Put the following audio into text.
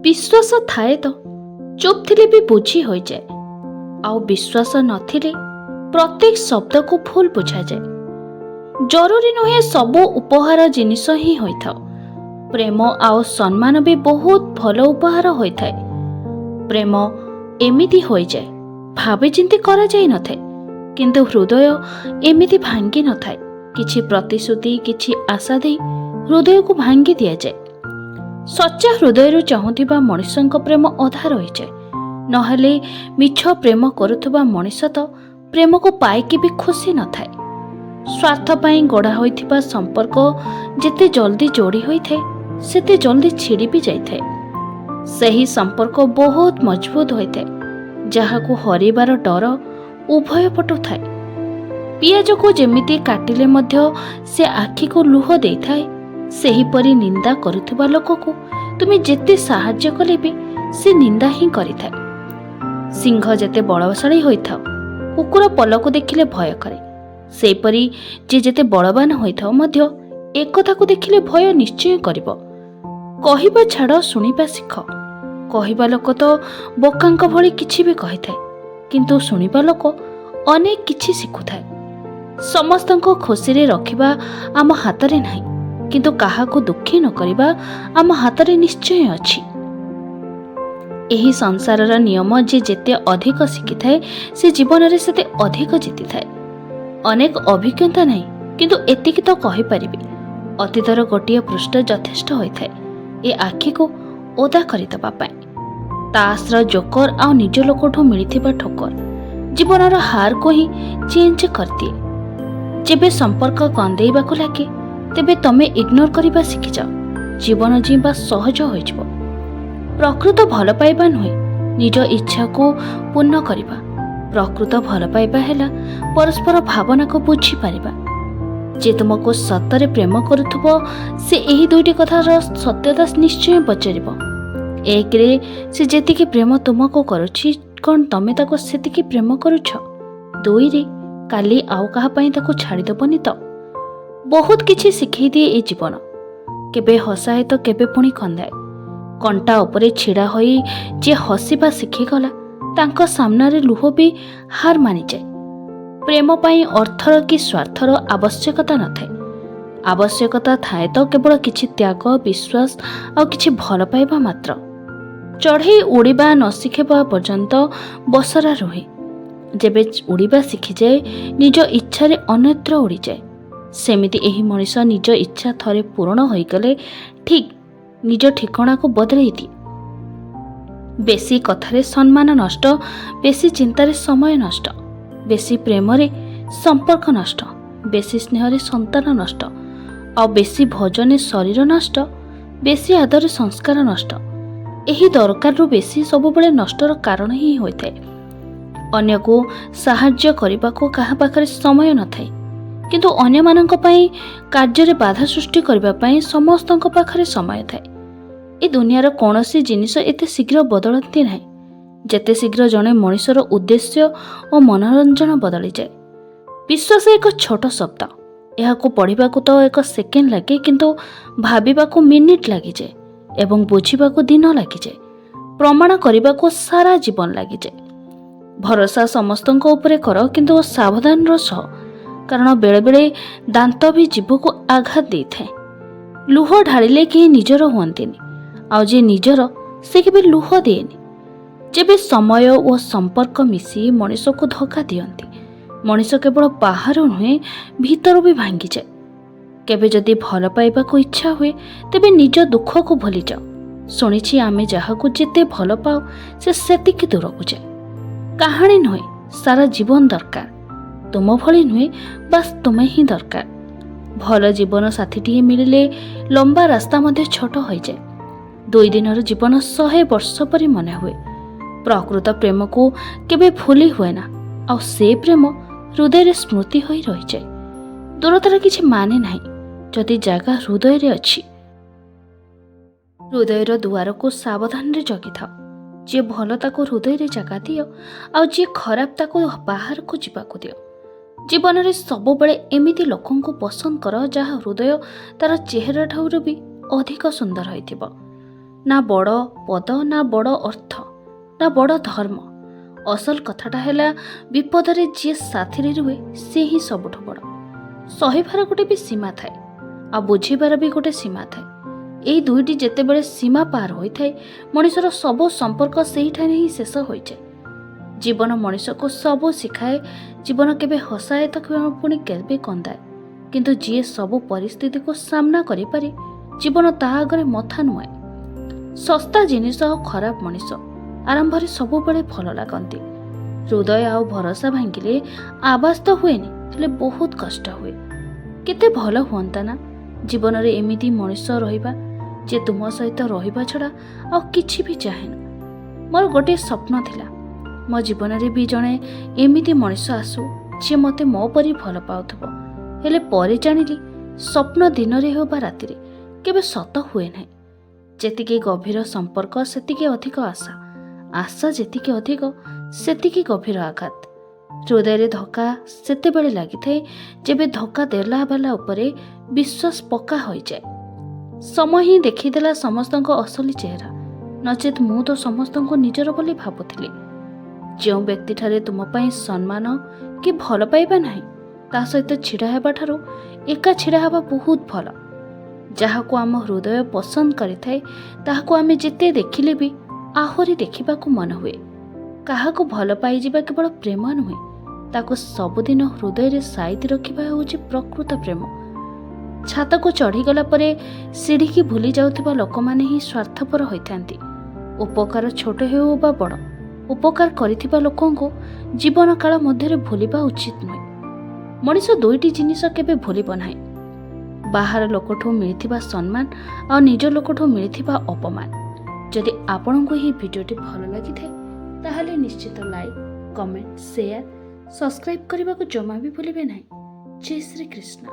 विश्वास थाए तो चुप थिले भी बुझी हो जाए आउ विश्वास नथिले प्रत्येक शब्द को भूल बुझा जाए। जरूरी नुहे सबु उपहार जिनिस ही होइथाओ। प्रेम आउ सम्मान भी बहुत भल उपहार होइथाए। प्रेम एमिति होई जाए भावे चिंती करा जाई न थाए, किंतु हृदय एमिति भांगी न थाए। किछि प्रतिश्रुति किछि आशा दे हृदय को भांगी दिया जाए। सच्चा हृदय चाहुथिबा मनुष्यंक प्रेम अधा रही जाए। नहले मिछ प्रेम करुथबा मनुष्य तो प्रेम को पाइकी भी खुशी न थाए। स्वार्थ पाई गढ़ा होइथिबा संपर्क जेते जल्दी जोड़ी होइथे सेते जल्दी छिड़ी भी जाइथे। सही संपर्क बहुत मजबूत होइथे, जहाकू हरिबार डर उभय पटु थाए। पियाज को जेमिति काटिले मध्य से आखि को लुह देइथाए, सेहीपरि निंदा करुथबा लोक को तुमे जेते साहाय्य कले भी से निंदा ही करिथाए। सिंह जेते बलशाली होइथाओ कुकुर पल को देखिले भय करे, सेहीपरि जे जेते बलवान होइथाओ मध्य एक कथा को देखिले भय निश्चय करिवो। कहिबा छाड़ शुणिबा शिख। कहिबा लोक तो बोकांक भली किछि भी कहिथाए, किंतु शुणिबा लोक अनेक किछि शिखुथाए। समस्तंको खुशी रे रखिबा आम हातरे नाही, किंतु काहाको दुखी न करिबा आम हातरे निश्चय अछि। एही संसारर नियम जे जेते अधिक शिखिथाए से जीवन रे सेते अधिक जीतिथाए। अनेक अभिज्ञता नाही, किंतु एतिकी तो कहि परिबे अतीतर गोटिए पृष्ठ यथेष्ट होइथाए ए आखि को ओदा करिदबा पाए। तासर जोकर आ निज लोकठो मिलिथिबा ठोकर जीवनर हार को ही चेंज करदिए। जेबे संपर्क कंदेइबाको लागे तेबे तमे इग्नोर करिबा शिखि जाओ, जीवन जीवा सहज होइजबो। प्रकृत भल पाइबा नुहे निज इच्छा को पूर्ण करिबा। प्रकृत भल पाइबा हैला परस्पर भावना को बुझी पारिबा। जे तुमको सतरे प्रेम करुथबो से एही दुईटी कथार सत्यता निश्चय पचारिबो। एक रे से जेतिकी प्रेम तुमको करुछि कौन तमे ताको सेतिकी प्रेम करुछ। दुई रे काली आउ कहा पई ताको छाड़ी दबनी तो। बहुत किछि शिखै दिए ए जीवन। केबे हसाए तो केबे पुणी कंदाए। कंटा उपरे छिड़ा होई जे हसिबा शिखिगला तांको सामनारे लुह भी हार मानि जाए। प्रेम पाई अर्थर कि स्वार्थर आवश्यकता न थाए। आवश्यकता थाए तो केवल किछि त्याग विश्वास आ किछि भल पाइबा मात्र। चढ़ई उड़ीबा न शिखेबा पर्यंत बसरा रुहे। जेबे उड़ीबा शिखि जाए निज इच्छा रे अन्यत्र उड़ी जाए। सेमिति एही मनुष्य निज इच्छा थरे पूर्ण होई गले ठीक निज ठिकाना को बदलाई दिए। बेसी कथारे सम्मान नष्ट, बेसी चिंतारे समय नष्ट, बेसी प्रेम रे संपर्क नष्ट, बेसी स्नेह रे संतान नष्ट, आ बेसी भजने शरीर नष्ट, बेसी आदर संस्कार नष्ट। एही दरकार रु बेसी सब बेले नष्टर कारण ही होइथाए। अन्य को साहाय्य करबा को कहा पाखरे समय न थाए, किंतु अन्य मानक पई कार्य रे बाधा सृष्टि करबा पई समस्तक पाखरे समय थाए। ए दुनियार कोनोसी जिनिस एते शीघ्र बदलती नाही जेते शीघ्र जणे मनुष्यर उद्देश्य और मनोरंजन बदली जाए। विश्वास एक छोट शब्द, यह पढ़ा तो एक सेकेंड लगे, किंतु भाविबा को मिनिट लगी जाए एवं बुझिबा को दिन लगी जाए, प्रमाण करने को सारा जीवन लगी जाए। भरोसा समस्तों उपरे कर, किंतु सावधान सह, कारण बेले बेले दांत भी जीव को आघात दे थाए। लुह ढालिले कि निजर हुअंतिनी, आउ जे निजर से केबे लुह देनी। जेबे समय और संपर्क मिसी मनुष्य को धोखा दियंती, मनुष्य केवल बाहर नुहे भीतर भी भांगी जाए। केबे जदि भल पाइबा को इच्छा हुए तेबे निज दुख को भूली जाओ। शुणिछि आमे जाहाकू जेते भल पाओ से सेतिकी दूर को जाए। कहानी नुहे सारा जीवन दरकार, तुम भली नुहे बस तुमे ही दरकार। भल जीवन साथीटी मिलिले लंबा रास्ता मध्य छोट हो जाए। 2 दिनर जीवन 100 वर्ष परि मन हुए। प्रकृत प्रेम को केबे भूली हुए ना, आ से प्रेम हृदय रे स्मृति होई रही जाए। दूरतार किछि माने नाही जदि जागा हृदय रे अछि। हृदयर दुआर को सावधान रे जगी थाओ। जे भल ताको हृदय रे जगा दियो, आ जे खराब ताको बाहर को जीवाको दियो। जीवन रे सब बेले एमिति लोकन को पसंद कर जहा हृदय तार चेहरा ठाउर भी अधिक सुंदर होइथिबो। ନା ବଡ଼ ପଦ, ନା ବଡ଼ ଅର୍ଥ, ନା ବଡ଼ ଧର୍ମ। ଅସଲ କଥାଟା ହେଲା ବିପଦରେ ଯିଏ ସାଥିରେ ରୁହେ ସେ ହିଁ ସବୁଠୁ ବଡ଼। ସହିବାର ଗୋଟେ ବି ସୀମା ଥାଏ, ଆଉ ବୁଝିବାର ବି ଗୋଟେ ସୀମା ଥାଏ। ଏଇ ଦୁଇଟି ଯେତେବେଳେ ସୀମା ପାର ହୋଇଥାଏ, ମଣିଷର ସବୁ ସମ୍ପର୍କ ସେଇଠାରେ ହିଁ ଶେଷ ହୋଇଯାଏ। ଜୀବନ ମଣିଷକୁ ସବୁ ଶିଖାଏ, ଜୀବନ କେବେ ହସାଏ ତ ପୁଣି କେବେ କନ୍ଦାଏ। କିନ୍ତୁ ଯିଏ ସବୁ ପରିସ୍ଥିତିକୁ ସାମ୍ନା କରିପାରେ, ଜୀବନ ତା ଆଗରେ ମଥା ନୁଆଁଏ। ଶସ୍ତା ଜିନିଷ ଆଉ ଖରାପ ମଣିଷ ଆରମ୍ଭରେ ସବୁବେଳେ ଭଲ ଲାଗନ୍ତି। ହୃଦୟ ଆଉ ଭରସା ଭାଙ୍ଗିଲେ ଆବାଜ ତ ହୁଏନି, ହେଲେ ବହୁତ କଷ୍ଟ ହୁଏ। କେତେ ଭଲ ହୁଅନ୍ତା ନା ଜୀବନରେ ଏମିତି ମଣିଷ ରହିବା ଯେ ତୁମ ସହିତ ରହିବା ଛଡ଼ା ଆଉ କିଛି ବି ଚାହେଁନା। ମୋର ଗୋଟିଏ ସ୍ୱପ୍ନ ଥିଲା, ମୋ ଜୀବନରେ ବି ଜଣେ ଏମିତି ମଣିଷ ଆସୁ ଯିଏ ମୋତେ ମୋ ପରି ଭଲ ପାଉଥିବ। ହେଲେ ପରେ ଜାଣିଲି ସ୍ୱପ୍ନ ଦିନରେ ହେଉ ବା ରାତିରେ କେବେ ସତ ହୁଏ ନାହିଁ। ଯେତିକି ଗଭୀର ସମ୍ପର୍କ ସେତିକି ଅଧିକ ଆଶା, ଆଶା ଯେତିକି ଅଧିକ ସେତିକି ଗଭୀର ଆଘାତ। ହୃଦୟରେ ଧକ୍କା ସେତେବେଳେ ଲାଗିଥାଏ ଯେବେ ଧକ୍କା ଦେଲା ବାଲା ଉପରେ ବିଶ୍ୱାସ ପକ୍କା ହୋଇଯାଏ। ସମୟ ହିଁ ଦେଖିଦେଲା ସମସ୍ତଙ୍କ ଅସଲି ଚେହେରା, ନଚେତ୍ ମୁଁ ତ ସମସ୍ତଙ୍କୁ ନିଜର ବୋଲି ଭାବୁଥିଲି। ଯେଉଁ ବ୍ୟକ୍ତିଠାରେ ତୁମ ପାଇଁ ସମ୍ମାନ କି ଭଲ ପାଇବା ନାହିଁ, ତା ସହିତ ଛିଡ଼ା ହେବା ଠାରୁ ଏକା ଛିଡ଼ା ହେବା ବହୁତ ଭଲ। ଯାହାକୁ ଆମ ହୃଦୟ ପସନ୍ଦ କରିଥାଏ, ତାହାକୁ ଆମେ ଯେତେ ଦେଖିଲେ ବି ଆହୁରି ଦେଖିବାକୁ ମନ ହୁଏ। କାହାକୁ ଭଲ ପାଇଯିବା କେବଳ ପ୍ରେମ ନୁହେଁ, ତାକୁ ସବୁଦିନ ହୃଦୟରେ ସାଇତି ରଖିବା ହେଉଛି ପ୍ରକୃତ ପ୍ରେମ। ଛାତକୁ ଚଢ଼ିଗଲା ପରେ ସିଢ଼ିକି ଭୁଲି ଯାଉଥିବା ଲୋକମାନେ ହିଁ ସ୍ୱାର୍ଥପର ହୋଇଥାନ୍ତି। ଉପକାର ଛୋଟ ହେଉ ବା ବଡ଼, ଉପକାର କରିଥିବା ଲୋକଙ୍କୁ ଜୀବନ କାଳ ମଧ୍ୟରେ ଭୁଲିବା ଉଚିତ ନୁହେଁ। ମଣିଷ ଦୁଇଟି ଜିନିଷ କେବେ ଭୁଲିବ ନାହିଁ, ବାହାର ଲୋକଠୁ ମିଳିଥିବା ସମ୍ମାନ ଆଉ ନିଜ ଲୋକଠୁ ମିଳିଥିବା ଅପମାନ। ଯଦି ଆପଣଙ୍କୁ ଏହି ଭିଡ଼ିଓଟି ଭଲ ଲାଗିଥାଏ ତାହେଲେ ନିଶ୍ଚିତ ଲାଇକ୍, କମେଣ୍ଟ, ସେୟାର, ସବସ୍କ୍ରାଇବ୍ କରିବାକୁ ଜମା ବି ଭୁଲିବେ ନାହିଁ। ଜୟ ଶ୍ରୀ କୃଷ୍ଣ।